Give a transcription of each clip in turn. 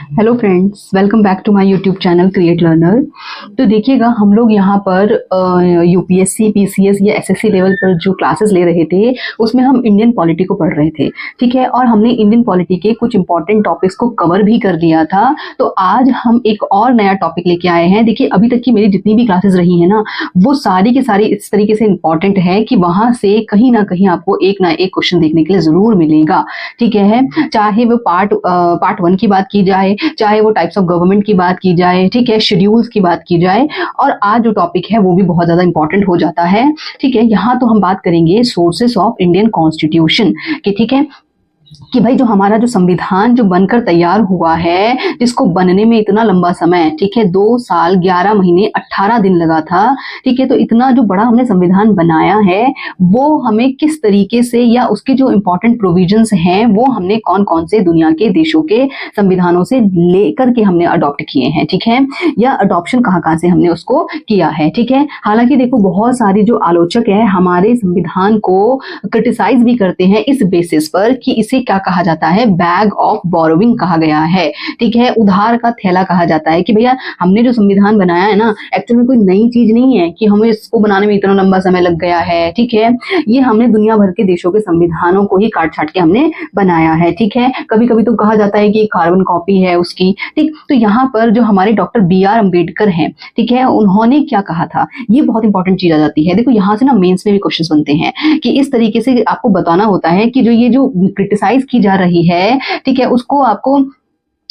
Hello friends, welcome back to my YouTube channel create learner. तो देखिएगा, हम लोग यहाँ पर यूपीएससी, पीसीएस या एसएससी लेवल पर जो क्लासेस ले रहे थे उसमें हम इंडियन पॉलिटी को पढ़ रहे थे, ठीक है। और हमने इंडियन पॉलिटी के कुछ इंपॉर्टेंट टॉपिक्स को कवर भी कर लिया था। तो आज हम एक और नया टॉपिक लेके आए हैं। देखिए, अभी तक की मेरी जितनी भी क्लासेस रही है ना, वो सारी की सारी इस तरीके से इंपॉर्टेंट है कि वहां से कहीं ना कहीं आपको एक ना एक क्वेश्चन देखने के लिए जरूर मिलेगा, ठीक है। चाहे वो पार्ट 1 की बात की जाए, चाहे वो टाइप्स ऑफ गवर्नमेंट की बात की जाए, ठीक है, शेड्यूल्स की बात की जाए, और आज जो टॉपिक है वो भी बहुत ज्यादा इंपॉर्टेंट हो जाता है, ठीक है। यहाँ तो हम बात करेंगे सोर्सेस ऑफ इंडियन कॉन्स्टिट्यूशन की, ठीक है, कि भाई जो हमारा जो संविधान जो बनकर तैयार हुआ है, जिसको बनने में इतना लंबा समय, ठीक है, 2 साल 11 महीने 18 दिन लगा था, ठीक है। तो इतना जो बड़ा हमने संविधान बनाया है, वो हमें किस तरीके से, या उसके जो इंपॉर्टेंट प्रोविजंस हैं वो हमने कौन कौन से दुनिया के देशों के संविधानों से लेकर के हमने अडॉप्ट किए हैं, ठीक है, या अडॉप्शन कहाँ कहाँ से हमने उसको किया है, ठीक है। हालांकि देखो, बहुत सारी जो आलोचक है हमारे संविधान को क्रिटिसाइज भी करते हैं इस बेसिस पर कि इसे क्या कहा जाता है, बैग ऑफ बोरोविंग कहा गया है, ठीक है, उधार का थैला कहा जाता है। कि भैया हमने जो संविधान बनाया है ना, एक्चुअली में कोई नई चीज नहीं है कि हमें इसको बनाने में इतना लंबा समय लग गया है, ठीक है। ये हमने दुनिया भर के देशों के संविधानों को ही काट छाट के हमने बनाया है, ठीक है। कभी कभी तो कहा जाता है कि कार्बन कॉपी है उसकी, ठीक। तो यहाँ पर जो हमारे डॉक्टर BR अम्बेडकर हैं, ठीक है, उन्होंने क्या कहा था, ये बहुत इंपॉर्टेंट चीज आ जाती है। देखो, यहाँ से ना मेंस में भी क्वेश्चन बनते हैं कि इस तरीके से आपको बताना होता है कि ये जो क्रिटिसाइज की जा रही है, ठीक है, उसको आपको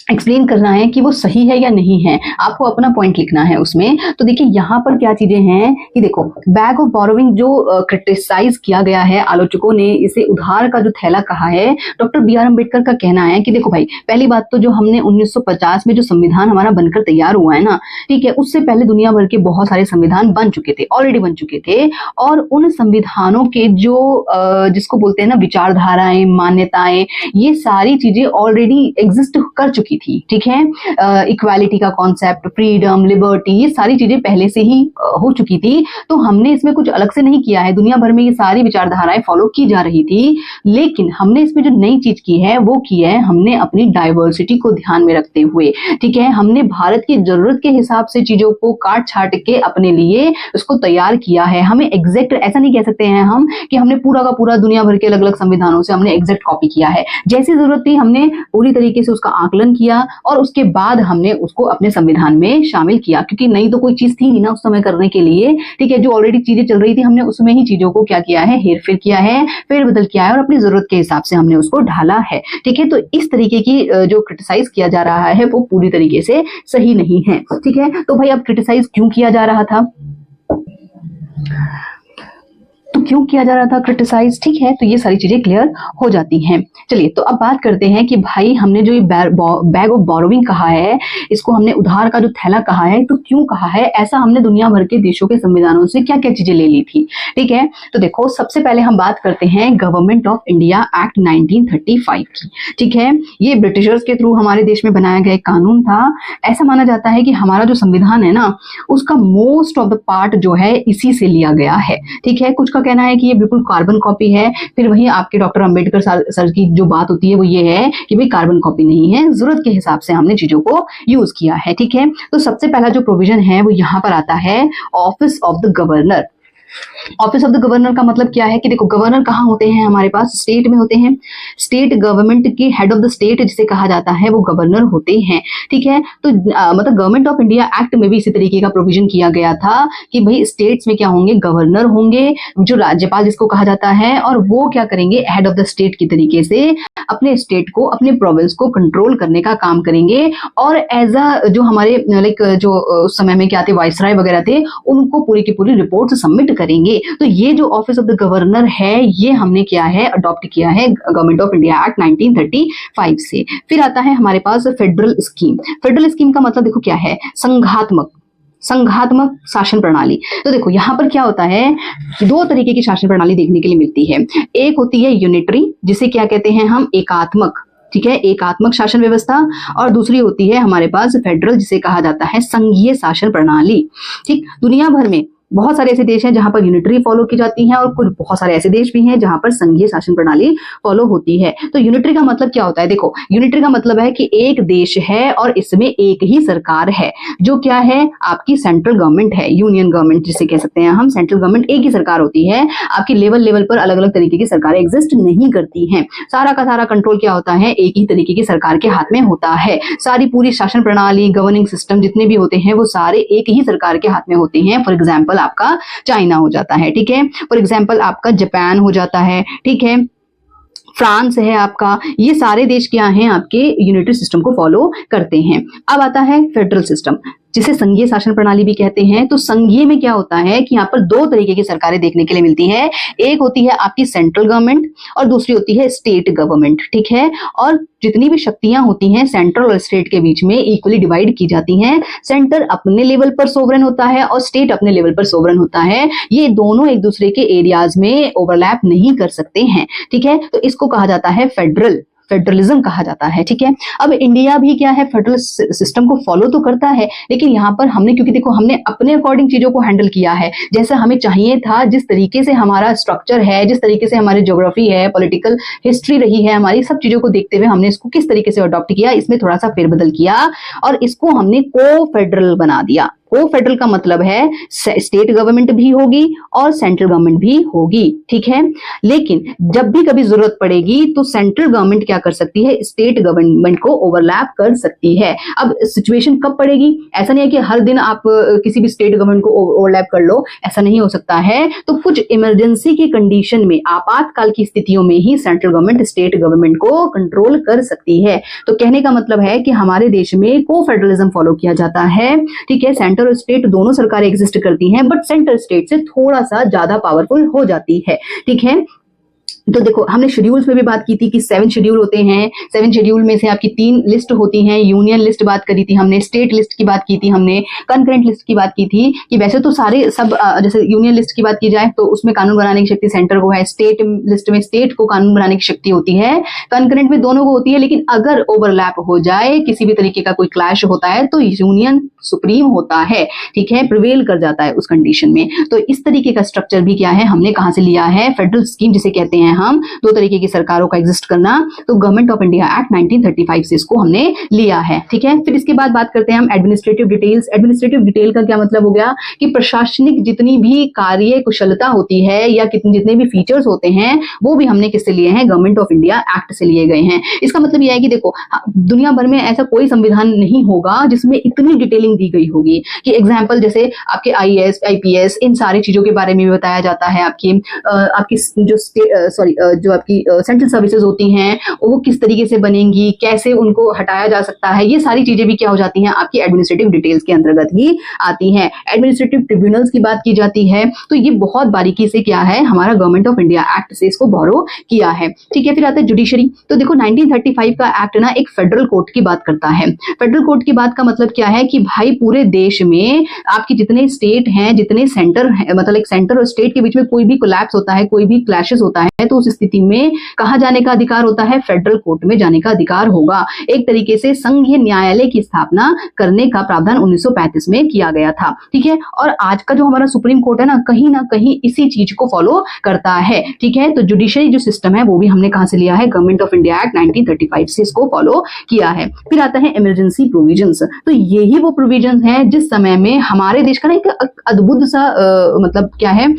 एक्सप्लेन करना है कि वो सही है या नहीं है, आपको अपना पॉइंट लिखना है उसमें। तो देखिए, यहाँ पर क्या चीजें हैं कि देखो, बैग ऑफ बोरोविंग जो क्रिटिसाइज किया गया है, आलोचकों ने इसे उधार का जो थैला कहा है। डॉक्टर BR अम्बेडकर का कहना है कि देखो भाई, पहली बात तो जो हमने 1950 में जो संविधान हमारा बनकर तैयार हुआ है ना, ठीक है, उससे पहले दुनिया भर के बहुत सारे संविधान बन चुके थे, ऑलरेडी बन चुके थे। और उन संविधानों के जो जिसको बोलते हैं ना विचारधाराएं, मान्यताएं, ये सारी चीजें ऑलरेडी एग्जिस्ट कर चुकी थी, ठीक है। इक्वालिटी का कॉन्सेप्ट, फ्रीडम, लिबर्टी, ये सारी चीजें पहले से ही हो चुकी थी। तो हमने इसमें कुछ अलग से नहीं किया है, दुनिया भर में ये सारी विचारधाराएं फॉलो की जा रही थी। लेकिन हमने इसमें जो नई चीज की है वो की है हमने अपनी डाइवर्सिटी को ध्यान में रखते हुए, ठीक है, हमने भारत की जरूरत के हिसाब से चीजों को काट छाट के अपने लिए उसको तैयार किया है। हमें एग्जैक्ट ऐसा नहीं कह सकते हैं हम कि हमने पूरा का पूरा दुनिया भर के अलग अलग संविधानों से हमने एग्जैक्ट कॉपी किया है। जैसी जरूरत थी हमने पूरी तरीके से उसका आकलन किया और उसके बाद हमने उसको अपने संविधान में शामिल किया, क्योंकि नई तो कोई चीज थी नहीं ना उस समय करने के लिए, ठीक है। जो ऑलरेडी चीजें चल रही थी, हमने उसमें ही चीजों को क्या किया है, हेर फेर किया है, फेर बदल किया है, और अपनी जरूरत के हिसाब से हमने उसको ढाला है, ठीक है। तो इस तरीके की जो क्रिटिसाइज किया जा रहा है वो पूरी तरीके से सही नहीं है, ठीक है। तो भाई, अब क्रिटिसाइज क्यों किया जा रहा था, क्यों किया जा रहा था क्रिटिसाइज, ठीक है। तो ये सारी चीजें क्लियर हो जाती हैं। चलिए, तो अब बात करते हैं कि भाई हमने जो ये बैग ऑफ बोरोविंग कहा है, इसको हमने उधार का जो थैला कहा है, तो क्यों कहा है ऐसा, हमने दुनिया भर के देशों के संविधानों से क्या क्या चीजें ले ली थी, ठीक है। तो देखो, सबसे पहले हम बात करते हैं गवर्नमेंट ऑफ इंडिया एक्ट 1935 की, ठीक है। ये ब्रिटिशर्स के थ्रू हमारे देश में बनाया गया कानून था। ऐसा माना जाता है कि हमारा जो संविधान है ना, उसका मोस्ट ऑफ द पार्ट जो है इसी से लिया गया है, ठीक है। कुछ का कहना है कि ये बिल्कुल कार्बन कॉपी है, फिर वही आपके डॉक्टर अंबेडकर सर की जो बात होती है वो ये है कि भाई कार्बन कॉपी नहीं है, जरूरत के हिसाब से हमने चीजों को यूज किया है, ठीक है। तो सबसे पहला जो प्रोविजन है वो यहाँ पर आता है, office of the governor. Office of the governor का मतलब क्या है कि देखो, गवर्नर कहाँ होते हैं हमारे पास, स्टेट में होते हैं। स्टेट गवर्नमेंट के हेड ऑफ द स्टेट जिसे कहा जाता है वो गवर्नर होते हैं, ठीक है। तो मतलब गवर्नमेंट ऑफ इंडिया एक्ट में भी इसी तरीके का प्रोविजन किया गया था कि भाई स्टेट्स में क्या होंगे, गवर्नर होंगे, जो राज्यपाल जिसको कहा जाता है, और वो क्या करेंगे, हेड ऑफ द स्टेट की तरीके से अपने स्टेट को, अपने प्रोविंस को कंट्रोल करने का काम करेंगे। और एज अ जो हमारे लाइक जो उस समय में क्या थे, वाइसराय वगैरह थे, उनको पूरी की पूरी रिपोर्ट सबमिट करेंगे। तो ये जो ऑफिस ऑफ द गवर्नर है, ये हमने क्या है, अडॉप्ट किया है गवर्नमेंट ऑफ इंडिया एक्ट 1935 से। फिर आता है हमारे पास फेडरल स्कीम। फेडरल स्कीम का मतलब देखो क्या है, संघात्मक शासन प्रणाली। तो देखो, यहाँ पर क्या होता है, 2 तरीके की शासन प्रणाली देखने के लिए मिलती है। एक होती है यूनिटरी, जिसे क्या कहते हैं हम, एकात्मक, ठीक है, एकात्मक शासन व्यवस्था। और दूसरी होती है हमारे पास फेडरल, जिसे कहा जाता है संघीय शासन प्रणाली, ठीक। दुनिया भर में बहुत सारे ऐसे देश हैं जहां पर यूनिटरी फॉलो की जाती है और कुछ बहुत सारे ऐसे देश भी हैं जहां पर संघीय शासन प्रणाली फॉलो होती है। तो यूनिटरी का मतलब क्या होता है? देखो, यूनिटरी का मतलब है कि एक देश है और इसमें एक ही सरकार है, जो क्या है, आपकी सेंट्रल गवर्नमेंट है, यूनियन गवर्नमेंट जिसे कह सकते हैं हम। सेंट्रल गवर्नमेंट एक ही सरकार होती है, आपकी लेवल पर अलग अलग तरीके की सरकारें एग्जिस्ट नहीं करती हैं। सारा का सारा कंट्रोल क्या होता है, एक ही तरीके की सरकार के हाथ में होता है। सारी पूरी शासन प्रणाली, गवर्निंग सिस्टम जितने भी होते हैं वो सारे एक ही सरकार के हाथ में होते हैं। फॉर एग्जाम्पल आपका चाइना हो जाता है, ठीक है, फॉर एग्जाम्पल आपका जापान हो जाता है, ठीक है, फ्रांस है आपका। ये सारे देश क्या हैं, आपके यूनिटरी सिस्टम को फॉलो करते हैं। अब आता है फेडरल सिस्टम, जिसे संघीय शासन प्रणाली भी कहते हैं। तो संघीय में क्या होता है कि यहाँ पर दो तरीके की सरकारें देखने के लिए मिलती है। एक होती है आपकी सेंट्रल गवर्नमेंट और दूसरी होती है स्टेट गवर्नमेंट, ठीक है। और जितनी भी शक्तियां होती हैं सेंट्रल और स्टेट के बीच में इक्वली डिवाइड की जाती हैं। सेंटर अपने लेवल पर सोवरेन होता है और स्टेट अपने लेवल पर सोवरेन होता है। ये दोनों एक दूसरे के एरियाज में ओवरलैप नहीं कर सकते हैं, ठीक है। तो इसको कहा जाता है फेडरलिज्म कहा जाता है, ठीक है। अब इंडिया भी क्या है, फेडरल सिस्टम को फॉलो तो करता है, लेकिन यहाँ पर हमने, क्योंकि देखो हमने अपने अकॉर्डिंग चीजों को हैंडल किया है, जैसा हमें चाहिए था, जिस तरीके से हमारा स्ट्रक्चर है, जिस तरीके से हमारी ज्योग्राफी है, पॉलिटिकल हिस्ट्री रही है हमारी, सब चीजों को देखते हुए हमने इसको किस तरीके से अडॉप्ट किया, इसमें थोड़ा सा फेरबदल किया और इसको हमने को फेडरल बना दिया। को फेडरल का मतलब है स्टेट गवर्नमेंट भी होगी और सेंट्रल गवर्नमेंट भी होगी, ठीक है। लेकिन जब भी कभी जरूरत पड़ेगी तो सेंट्रल गवर्नमेंट क्या कर सकती है, स्टेट गवर्नमेंट को ओवरलैप कर सकती है। अब सिचुएशन कब पड़ेगी, ऐसा नहीं है कि हर दिन आप किसी भी स्टेट गवर्नमेंट को ओवरलैप कर लो, ऐसा नहीं हो सकता है। तो कुछ इमरजेंसी की कंडीशन में, आपातकाल की स्थितियों में ही सेंट्रल गवर्नमेंट स्टेट गवर्नमेंट को कंट्रोल कर सकती है। तो कहने का मतलब है कि हमारे देश में को फेडरलिज्म फॉलो किया जाता है, ठीक है। सेंटर और स्टेट दोनों सरकारें एग्जिस्ट करती हैं, बट सेंटर स्टेट से थोड़ा सा ज्यादा पावरफुल हो जाती है, ठीक है। तो देखो, हमने शेड्यूल्स में भी बात की थी कि 7 शेड्यूल होते हैं। 7 शेड्यूल में से आपकी 3 लिस्ट होती हैं। यूनियन लिस्ट बात करी थी हमने, स्टेट लिस्ट की बात की थी हमने, कंकरेंट लिस्ट की बात की थी कि वैसे तो सारे सब, जैसे यूनियन लिस्ट की बात की जाए तो उसमें कानून बनाने की शक्ति सेंटर को है, स्टेट लिस्ट में स्टेट को कानून बनाने की शक्ति होती है, कंकरेंट में दोनों को होती है। लेकिन अगर ओवरलैप हो जाए, किसी भी तरीके का कोई क्लैश होता है, तो यूनियन सुप्रीम होता है, ठीक है, प्रिवेल कर जाता है उस कंडीशन में। तो इस तरीके का स्ट्रक्चर भी क्या है, हमने कहां से लिया है, फेडरल स्कीम जिसे कहते हैं हम, दो तरीके की सरकारों का एग्जिस्ट करना। तो गवर्नमेंट ऑफ इंडिया एक्ट 1935 से इसको हमने लिया है, ठीक है। फिर इसके बाद बात करते हैं हम एडमिनिस्ट्रेटिव डिटेल्स। एडमिनिस्ट्रेटिव डिटेल का क्या मतलब हो गया कि प्रशासनिक जितनी भी कार्य कुशलता होती है या जितने भी फीचर्स होते हैं वो भी हमने किससे लिए हैं, गवर्नमेंट ऑफ इंडिया एक्ट से लिए गए हैं। इसका मतलब यह है कि देखो, दुनिया भर में ऐसा कोई संविधान नहीं होगा जिसमें इतनी डिटेलिंग दी गई होगी कि एग्जाम्पल जैसे आपके IAS IPS इन सारी चीजों के बारे में भी बताया जाता है। आपकी जो आपकी सेंट्रल सर्विसेज होती हैं वो किस तरीके से बनेंगी, कैसे उनको हटाया जा सकता है, ये सारी चीजें भी क्या हो जाती हैं, आपकी एडमिनिस्ट्रेटिव डिटेल्स के अंतर्गत ही आती हैं। एडमिनिस्ट्रेटिव ट्रिब्यूनल्स की बात की जाती है, तो ये बहुत बारीकी से क्या है, हमारा गवर्नमेंट ऑफ इंडिया एक्ट से इसको बोरो किया है, ठीक है। फिर आता है जुडिशरी। तो देखो 1935 का एक्ट ना एक फेडरल कोर्ट की बात करता है। फेडरल कोर्ट की बात का मतलब क्या है कि भाई पूरे देश में आपके जितने स्टेट हैं, जितने सेंटर है, मतलब एक सेंटर और स्टेट के बीच में कोई भी कोलैप्स होता है, कोई भी क्लैशेस होता है, तो उस स्थिति में कहां जाने का अधिकार होता है, फेडरल कोर्ट में जाने का अधिकार होगा। एक तरीके से संघीय न्यायालय की स्थापना करने का प्रावधान 1935 में किया गया था, ठीक है। और आज का जो हमारा सुप्रीम कोर्ट है ना कहीं इसी चीज को फॉलो करता है, ठीक है। तो जुडिशरी जो सिस्टम है वो भी हमने कहां से लिया है, गवर्नमेंट ऑफ इंडिया एक्ट 1935 से इसको फॉलो किया है। फिर आता है इमरजेंसी प्रोविजंस। तो यही वो प्रोविजंस हैं जिस समय में हमारे देश का ना एक अद्भुत सा मतलब क्या है,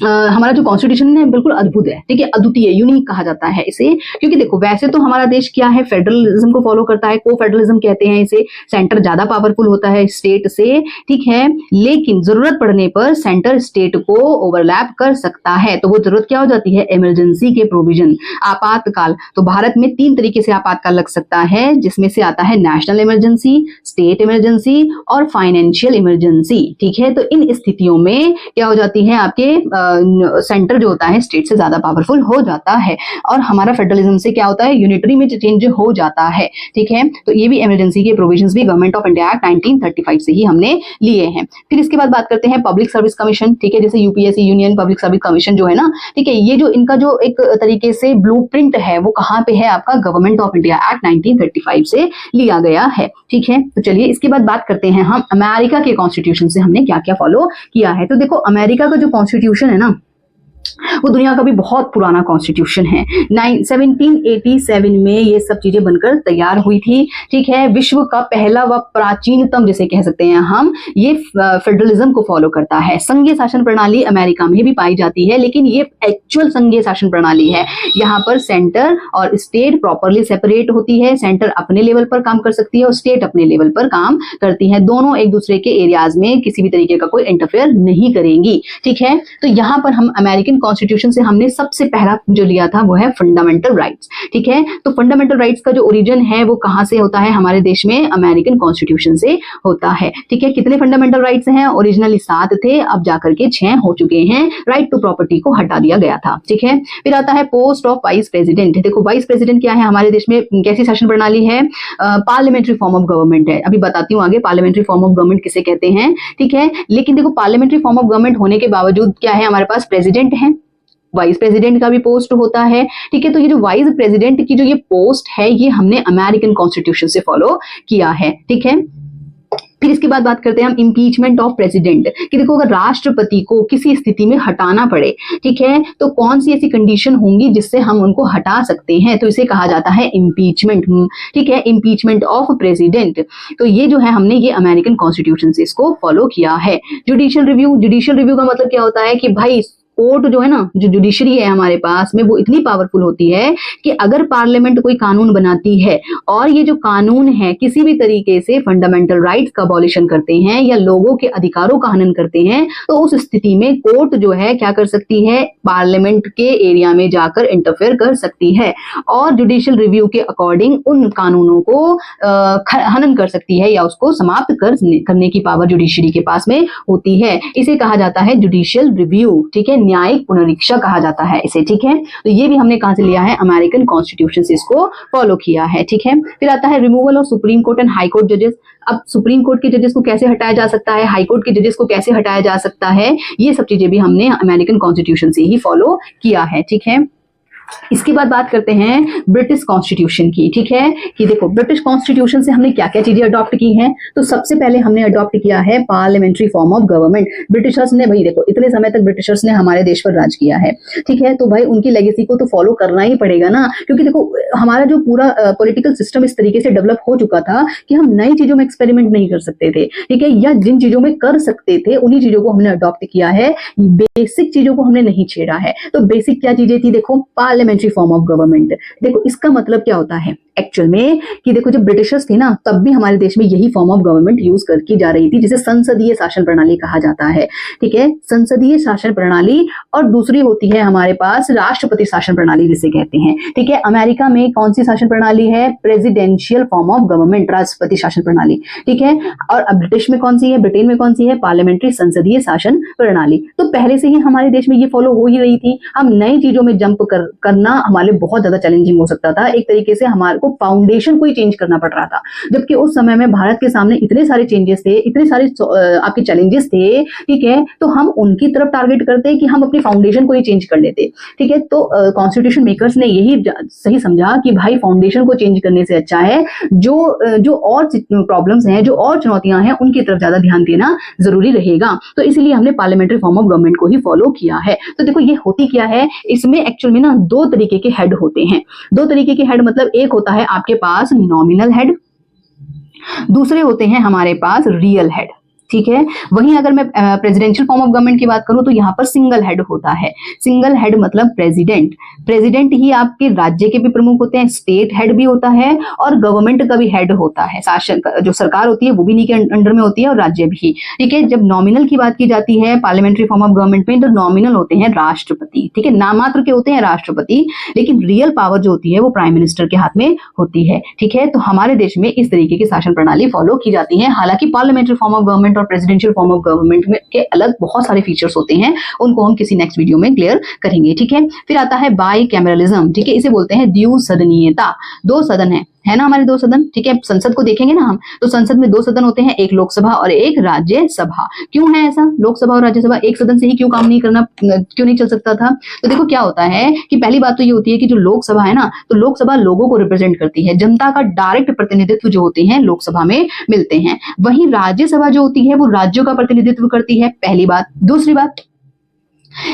हमारा जो कॉन्स्टिट्यूशन है बिल्कुल अद्भुत है, ठीक है, अद्वितीय, यूनिक कहा जाता है इसे। क्योंकि देखो वैसे तो हमारा देश क्या है, फेडरलिज्म को फॉलो करता है, को फेडरलिज्म कहते हैं इसे। सेंटर ज्यादा पावरफुल होता है स्टेट से, ठीक है, लेकिन जरूरत पड़ने पर सेंटर स्टेट को ओवरलैप कर सकता है। तो वो जरूरत क्या हो जाती है, इमरजेंसी के प्रोविजन, आपातकाल। तो भारत में 3 तरीके से आपातकाल लग सकता है, जिसमें से आता है नेशनल इमरजेंसी, स्टेट इमरजेंसी और फाइनेंशियल इमरजेंसी, ठीक है। तो इन स्थितियों में क्या हो जाती है, आपके सेंटर जो होता है स्टेट से ज्यादा पावरफुल हो जाता है, और हमारा फेडरलिज्म से क्या होता है, यूनिटरी में चेंज हो जाता है। ठीक है, तो ये भी इमरजेंसी के प्रोविजंस भी गवर्नमेंट ऑफ इंडिया एक्ट 1935 से ही हमने लिए हैं। फिर इसके बाद बात करते हैं पब्लिक सर्विस कमीशन। ठीक है, जैसे UPSC union public service commission जो है ना, ठीक है, ये जो इनका जो एक तरीके से ब्लूप्रिंट है वो कहाँ पे है, आपका गवर्नमेंट ऑफ इंडिया एक्ट 1935 से लिया गया है। ठीक है, तो चलिए इसके बाद बात करते हैं हम अमेरिका के कॉन्स्टिट्यूशन से हमने क्या क्या फॉलो किया है। तो देखो अमेरिका का जो कॉन्स्टिट्यूशन है ना, वो दुनिया का भी बहुत पुराना कॉन्स्टिट्यूशन है। 1787 में ये सब चीजें बनकर तैयार हुई थी। ठीक है, विश्व का पहला व प्राचीनतम जिसे कह सकते हैं हम, ये फेडरलिज्म को फॉलो करता है। संघीय शासन प्रणाली अमेरिका में भी पाई जाती है, लेकिन ये एक्चुअल संघीय शासन प्रणाली है। यहाँ पर सेंटर और स्टेट प्रॉपरली सेपरेट होती है। सेंटर अपने लेवल पर काम कर सकती है और स्टेट अपने लेवल पर काम करती है। दोनों एक दूसरे के एरियाज में किसी भी तरीके का कोई इंटरफेयर नहीं करेंगी। ठीक है, तो यहाँ पर हम अमेरिकन कॉन्स्टिट्यूशन से हमने सबसे पहला जो लिया था वो है फंडामेंटल राइट्स। ठीक है, तो फंडामेंटल राइट्स का जो ओरिजिन है वो कहां से होता है, हमारे देश में अमेरिकन कॉन्स्टिट्यूशन से होता है। ठीक है, कितने फंडामेंटल राइट्स हैं, ओरिजिनली 7 थे, अब जाकर के 6 हो चुके हैं। राइट टू प्रॉपर्टी को हटा दिया गया था। ठीक है, फिर आता है पोस्ट ऑफ वाइस प्रेसिडेंट। देखो वाइस प्रेसिडेंट क्या है, हमारे देश में कैसी शासन प्रणाली है, पार्लियामेंट्री फॉर्म ऑफ गवर्नमेंट है। अभी बताती हूँ आगे पार्लियामेंट्री फॉर्म ऑफ गवर्नमेंट किसे कहते हैं। ठीक है, लेकिन देखो पार्लियामेंट्री फॉर्म ऑफ गवर्नमेंट होने के बावजूद क्या है, हमारे पास प्रेसिडेंट है, वाइस प्रेसिडेंट का भी पोस्ट होता है। ठीक है, तो ये जो वाइस प्रेसिडेंट की जो ये पोस्ट है ये हमने अमेरिकन कॉन्स्टिट्यूशन से फॉलो किया है। ठीक है, फिर इसके बाद बात करते हैं हम इम्पीचमेंट ऑफ प्रेसिडेंट कि देखो अगर राष्ट्रपति को किसी स्थिति में हटाना पड़े, ठीक है, तो कौन सी ऐसी कंडीशन होंगी जिससे हम उनको हटा सकते हैं, तो इसे कहा जाता है इम्पीचमेंट। ठीक है, इम्पीचमेंट ऑफ प्रेसिडेंट। तो ये जो है हमने ये अमेरिकन कॉन्स्टिट्यूशन से इसको फॉलो किया है। जुडिशियल रिव्यू, जुडिशियल रिव्यू का मतलब क्या होता है कि भाई कोर्ट जो है ना, जो जुडिशरी है हमारे पास में, वो इतनी पावरफुल होती है कि अगर पार्लियामेंट कोई कानून बनाती है और ये जो कानून है किसी भी तरीके से फंडामेंटल राइट्स का अबॉलिशन करते हैं या लोगों के अधिकारों का हनन करते हैं, तो उस स्थिति में कोर्ट जो है क्या कर सकती है, पार्लियामेंट के एरिया में जाकर इंटरफेयर कर सकती है और जुडिशियल रिव्यू के अकॉर्डिंग उन कानूनों को हनन कर सकती है या उसको समाप्त करने की पावर जुडिशरी के पास में होती है। इसे कहा जाता है जुडिशियल रिव्यू। ठीक है, न्यायिक पुनरीक्षा कहा जाता है इसे। ठीक है, तो ये भी हमने कहां से लिया है, अमेरिकन कॉन्स्टिट्यूशन से इसको फॉलो किया है। ठीक है, फिर आता है removal of supreme court and high court जजेस। अब सुप्रीम कोर्ट के जजेस को कैसे हटाया जा सकता है, हाई कोर्ट के जजेस को कैसे हटाया जा सकता है, ये सब चीजें भी हमने अमेरिकन कॉन्स्टिट्यूशन से ही फॉलो किया है। ठीक है, इसके बाद बात करते हैं ब्रिटिश कॉन्स्टिट्यूशन की। ठीक है, कि देखो ब्रिटिश कॉन्स्टिट्यूशन से हमने क्या क्या चीजें अडॉप्ट की हैं, तो सबसे पहले हमने अडॉप्ट किया है parliamentary form of government. Britishers ने, भाई देखो इतने समय तक ब्रिटिशर्स ने हमारे देश पर राज किया है। ठीक है, तो भाई उनकी लेगेसी को तो फॉलो करना ही पड़ेगा ना, क्योंकि देखो हमारा जो पूरा पॉलिटिकल सिस्टम इस तरीके से डेवलप हो चुका था कि हम नई चीजों में एक्सपेरिमेंट नहीं कर सकते थे। ठीक है, या जिन चीजों में कर सकते थे उन्हीं चीजों को हमने अडॉप्ट किया है, बेसिक चीजों को हमने नहीं छेड़ा है। तो बेसिक क्या चीजें थी, देखो पार्लियामेंट्री फॉर्म ऑफ गवर्नमेंट। देखो इसका मतलब क्या होता है एक्चुअल में कि देखो जब ब्रिटिशर्स थे ना तब भी हमारे देश में यही फॉर्म ऑफ गवर्नमेंट यूज की जा रही थी, जिसे संसदीय शासन प्रणाली कहा जाता है। ठीक है, संसदीय शासन प्रणाली, और दूसरी होती है हमारे पास राष्ट्रपति शासन प्रणाली जिसे कहते हैं। ठीक है, अमेरिका में कौन सी शासन प्रणाली है, प्रेसिडेंशियल फॉर्म ऑफ गवर्नमेंट, राष्ट्रपति शासन प्रणाली। ठीक है, और अब ब्रिटिश में कौन सी है, ब्रिटेन में कौन सी है, पार्लियामेंट्री संसदीय शासन प्रणाली। तो पहले से ही हमारे देश में ये फॉलो हो ही रही थी। हम नई चीजों में जंप करना हमारे लिए बहुत ज्यादा चैलेंजिंग हो सकता था। एक तरीके से हमारे को फाउंडेशन को ही चेंज करना पड़ रहा था, जबकि उस समय में भारत के सामने इतने सारे चेंजेस थे, इतने सारे आपके चैलेंजेस थे। ठीक है, तो हम उनकी तरफ टारगेट करते कि हम अपनी फाउंडेशन को ही चेंज कर लेते। ठीक है, तो कॉन्स्टिट्यूशन मेकर्स ने यही सही समझा कि भाई फाउंडेशन को चेंज करने से अच्छा है जो और प्रॉब्लम्स हैं, जो और चुनौतियां हैं, उनकी तरफ ज्यादा ध्यान देना जरूरी रहेगा। तो इसीलिए हमने पार्लियामेंट्री फॉर्म ऑफ गवर्नमेंट को ही फॉलो किया है। तो देखो ये होती क्या है, इसमें एक्चुअल में ना 2 तरीके के हेड होते हैं। 2 तरीके के हेड मतलब एक होता है आपके पास नॉमिनल हेड, दूसरे होते हैं हमारे पास रियल हेड। ठीक है, वहीं अगर मैं प्रेसिडेंशियल फॉर्म ऑफ गवर्नमेंट की बात करूं तो यहाँ पर सिंगल हेड होता है। सिंगल हेड मतलब प्रेसिडेंट। प्रेसिडेंट ही आपके राज्य के भी प्रमुख होते हैं, स्टेट हेड भी होता है और गवर्नमेंट का भी हेड होता है। शासन जो सरकार होती है वो भी इन्हीं के अंडर में होती है और राज्य भी। ठीक है, जब नॉमिनल की बात की जाती है पार्लियामेंट्री फॉर्म ऑफ गवर्नमेंट में, तो नॉमिनल होते हैं राष्ट्रपति। ठीक है, नामात्र के होते हैं राष्ट्रपति, लेकिन रियल पावर जो होती है वो प्राइम मिनिस्टर के हाथ में होती है। ठीक है, तो हमारे देश में इस तरीके की शासन प्रणाली फॉलो की जाती है। हालांकि पार्लियामेंट्री फॉर्म ऑफ गवर्नमेंट और प्रेसिडेंशियल फॉर्म ऑफ गवर्नमेंट में के अलग बहुत सारे फीचर्स होते हैं, उनको हम किसी नेक्स्ट वीडियो में क्लियर करेंगे, ठीक है। फिर आता है बाई कैमरलिज्म, ठीक है, इसे बोलते हैं द्विसदनीयता। दो सदन है ना हमारे दो सदन, ठीक है। संसद को देखेंगे ना हम, तो संसद में दो सदन होते हैं, एक लोकसभा और एक राज्यसभा। क्यों है ऐसा? लोकसभा और राज्यसभा एक सदन से ही क्यों काम नहीं करना, क्यों नहीं चल सकता था? तो देखो क्या होता है कि पहली बात तो ये होती है कि जो लोकसभा है ना, तो लोकसभा लोगों को रिप्रेजेंट करती है, जनता का डायरेक्ट प्रतिनिधित्व जो होते हैं लोकसभा में मिलते हैं। वहीं राज्यसभा जो होती है वो राज्यों का प्रतिनिधित्व करती है, पहली बात। दूसरी बात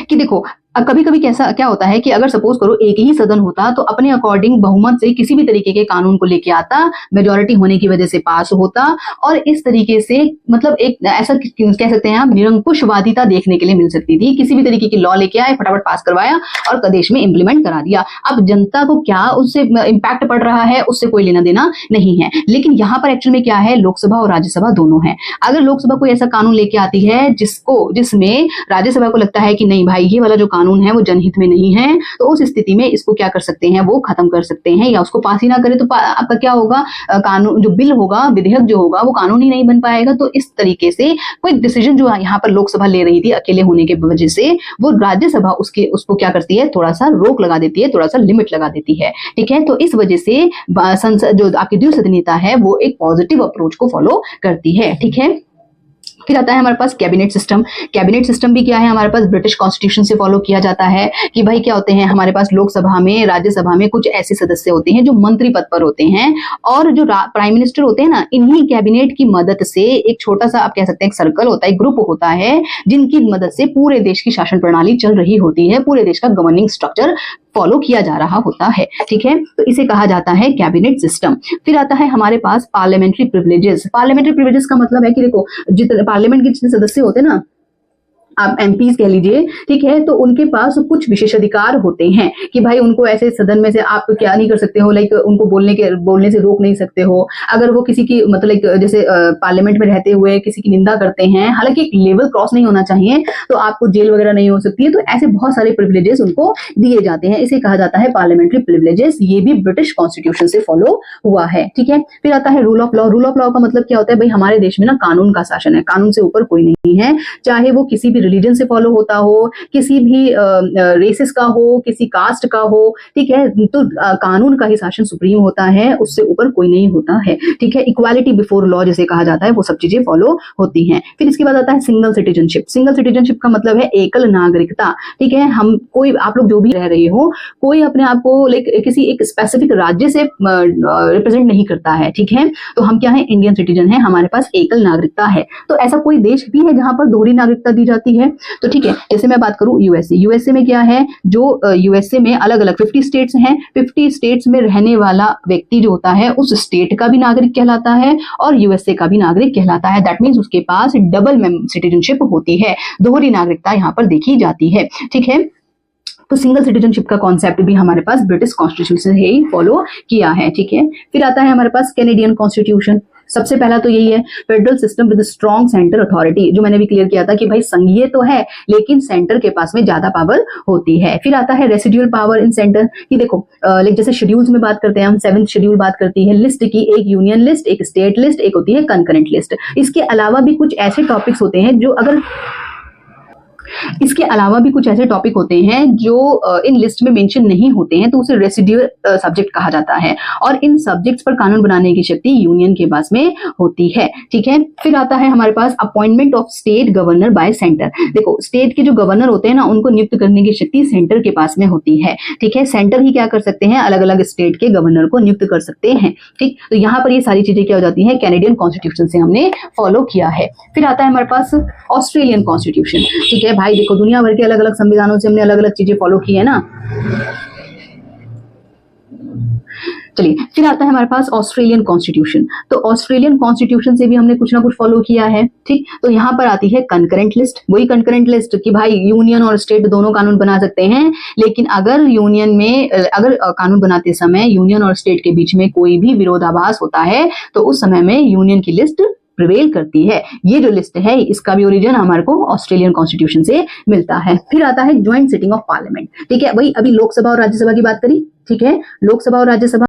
कि देखो कभी कभी कैसा क्या होता है कि अगर सपोज करो एक ही सदन होता तो अपने अकॉर्डिंग बहुमत से किसी भी तरीके के कानून को लेके आता, मेजोरिटी होने की वजह से पास होता, और इस तरीके से मतलब एक ऐसा कह सकते हैं आप निरंकुशवादिता देखने के लिए मिल सकती थी। किसी भी तरीके की लॉ लेके आए, फटाफट पास करवाया और प्रदेश में इंप्लीमेंट करा दिया। अब जनता को क्या उससे इंपैक्ट पड़ रहा है, उससे कोई लेना देना नहीं है। लेकिन यहाँ पर एक्चुअल में क्या है, लोकसभा और राज्यसभा दोनों है। अगर लोकसभा कोई ऐसा कानून लेके आती है जिसमें राज्यसभा को लगता है कि नहीं भाई ये वाला जो कानून है वो जनहित में नहीं है, तो उस स्थिति में इसको क्या कर सकते हैं, वो खत्म कर सकते हैं, या उसको पास ही ना करे तो आपका क्या होगा, कानून जो बिल होगा, विधेयक जो होगा वो कानून ही नहीं बन पाएगा। तो इस तरीके से कोई डिसीजन जो यहाँ पर लोकसभा ले रही थी अकेले होने की वजह से, वो राज्यसभा उसको क्या करती है, थोड़ा सा रोक लगा देती है, थोड़ा सा लिमिट लगा देती है, ठीक है। तो इस वजह से संसद जो आपकी द्विसदनीयता है वो एक पॉजिटिव अप्रोच को फॉलो करती है, ठीक है। फिर आता है हमारे पास कैबिनेट सिस्टम। कैबिनेट सिस्टम भी क्या है, हमारे पास ब्रिटिश कॉन्स्टिट्यूशन से फॉलो किया जाता है कि भाई क्या होते हैं हमारे पास लोकसभा में, राज्यसभा में कुछ ऐसे सदस्य होते हैं जो मंत्री पद पर होते हैं, और जो प्राइम मिनिस्टर होते हैं ना, इन्हीं कैबिनेट की मदद से एक छोटा सा आप कह सकते हैं एक सर्कल होता है, एक ग्रुप होता है, जिनकी मदद से पूरे देश की शासन प्रणाली चल रही होती है, पूरे देश का गवर्निंग स्ट्रक्चर फॉलो किया जा रहा होता है, ठीक है। तो इसे कहा जाता है कैबिनेट सिस्टम। फिर आता है हमारे पास पार्लियामेंट्री प्रिविलेजेस। पार्लियामेंट्री प्रिविलेजेस का मतलब है कि देखो जितने पार्लियामेंट के जितने सदस्य होते हैं ना, आप एमपीज कह लीजिए, ठीक है, तो उनके पास कुछ विशेषाधिकार होते हैं कि भाई उनको ऐसे सदन में से आप क्या नहीं कर सकते हो, लाइक उनको बोलने से रोक नहीं सकते हो। अगर वो किसी की मतलब जैसे पार्लियामेंट में रहते हुए किसी की निंदा करते हैं, हालांकि एक लेवल क्रॉस नहीं होना चाहिए, तो आपको जेल वगैरह नहीं हो सकती है। तो ऐसे बहुत सारे प्रिविलेजेस उनको दिए जाते हैं, इसे कहा जाता है पार्लियामेंट्री प्रिविलेजेस। ये भी ब्रिटिश कॉन्स्टिट्यूशन से फॉलो हुआ है, ठीक है। फिर आता है rule of law. Rule of law का मतलब क्या होता है, भाई हमारे देश में ना कानून का शासन है, कानून से ऊपर कोई नहीं है, चाहे वो किसी भी रिलीजन से फॉलो होता हो, किसी भी रेसिस का हो, किसी कास्ट का हो, ठीक है, तो कानून का ही शासन सुप्रीम होता है, उससे ऊपर कोई नहीं होता है, ठीक है। इक्वालिटी बिफोर लॉ जिसे कहा जाता है, वो सब चीजें फॉलो होती हैं। फिर इसके बाद आता है सिंगल सिटीजनशिप। सिंगल सिटीजनशिप का मतलब है एकल नागरिकता, ठीक है। हम कोई आप लोग जो भी रह रहे हो, कोई अपने आप को लाइक किसी एक स्पेसिफिक राज्य से रिप्रेजेंट नहीं करता है, ठीक है। तो हम क्या है, इंडियन सिटीजन है, हमारे पास एकल नागरिकता है। तो ऐसा कोई देश भी है जहां पर दोहरी नागरिकता दी जाती है, तो ठीक है। जैसे मैं बात करूं यूएसए, यूएसए में क्या है, जो यूएसए में अलग अलग 50 स्टेट्स हैं, 50 स्टेट्स में रहने वाला व्यक्ति जो होता है उस स्टेट का भी नागरिक कहलाता है और यूएसए का भी नागरिक कहलाता है। दैट मीन्स उसके पास डबल सिटीजनशिप होती है, दोहरी नागरिकता यहाँ पर देखी जाती है, ठीक है। तो सिंगल सिटीजनशिप का कॉन्सेप्ट भी हमारे पास ब्रिटिश कॉन्स्टिट्यूशन से ही फॉलो किया है, ठीक है। फिर आता है हमारे पास कैनेडियन कॉन्स्टिट्यूशन। सबसे पहला तो यही है, federal system with strong centre authority, जो मैंने भी क्लियर किया था कि भाई संघीय तो है लेकिन सेंटर के पास में ज्यादा पावर होती है। फिर आता है रेसिडुअल पावर इन सेंटर, कि देखो जैसे शेड्यूल्स में बात करते हैं हम, 7th शेड्यूल बात करती है लिस्ट की, एक यूनियन लिस्ट, एक स्टेट लिस्ट, एक होती है कंकरेंट लिस्ट। इसके अलावा भी कुछ ऐसे टॉपिक्स होते हैं जो इसके अलावा भी कुछ ऐसे टॉपिक होते हैं जो इन लिस्ट में मेंशन नहीं होते हैं, तो उसे रेसिडुअल सब्जेक्ट कहा जाता है, और इन सब्जेक्ट्स पर कानून बनाने की शक्ति यूनियन के पास में होती है, ठीक है। फिर आता है हमारे पास appointment of state governor by centre. देखो स्टेट के जो गवर्नर होते हैं ना, उनको नियुक्त करने की शक्ति सेंटर के पास में होती है, ठीक है। सेंटर ही क्या कर सकते हैं, अलग अलग स्टेट के गवर्नर को नियुक्त कर सकते हैं, ठीक। तो यहाँ पर ये सारी चीजें क्या हो जाती है, कैनेडियन कॉन्स्टिट्यूशन से हमने फॉलो किया है। फिर आता है हमारे पास ऑस्ट्रेलियन कॉन्स्टिट्यूशन, ठीक है। भाई देखो दुनिया भर के अलग अलग संविधानों से हमने अलग अलग चीजें फॉलो की है ना। चलिए फिर आता है हमारे पास ऑस्ट्रेलियन कॉन्स्टिट्यूशन। तो ऑस्ट्रेलियन कॉन्स्टिट्यूशन से भी हमने कुछ ना कुछ फॉलो किया है, ठीक। तो यहाँ पर आती है कंकरेंट लिस्ट, वही कंकरेंट लिस्ट कि भाई यूनियन और स्टेट दोनों कानून बना सकते हैं, लेकिन अगर यूनियन में अगर कानून बनाते समय यूनियन और स्टेट के बीच में कोई भी विरोधाभास होता है तो उस समय में यूनियन की लिस्ट प्रिवेल करती है। ये जो लिस्ट है इसका भी ओरिजिन हमारे को ऑस्ट्रेलियन कॉन्स्टिट्यूशन से मिलता है। फिर आता है ज्वाइंट सिटिंग ऑफ पार्लियामेंट, ठीक है। वही अभी लोकसभा और राज्यसभा की बात करी, ठीक है। लोकसभा और राज्यसभा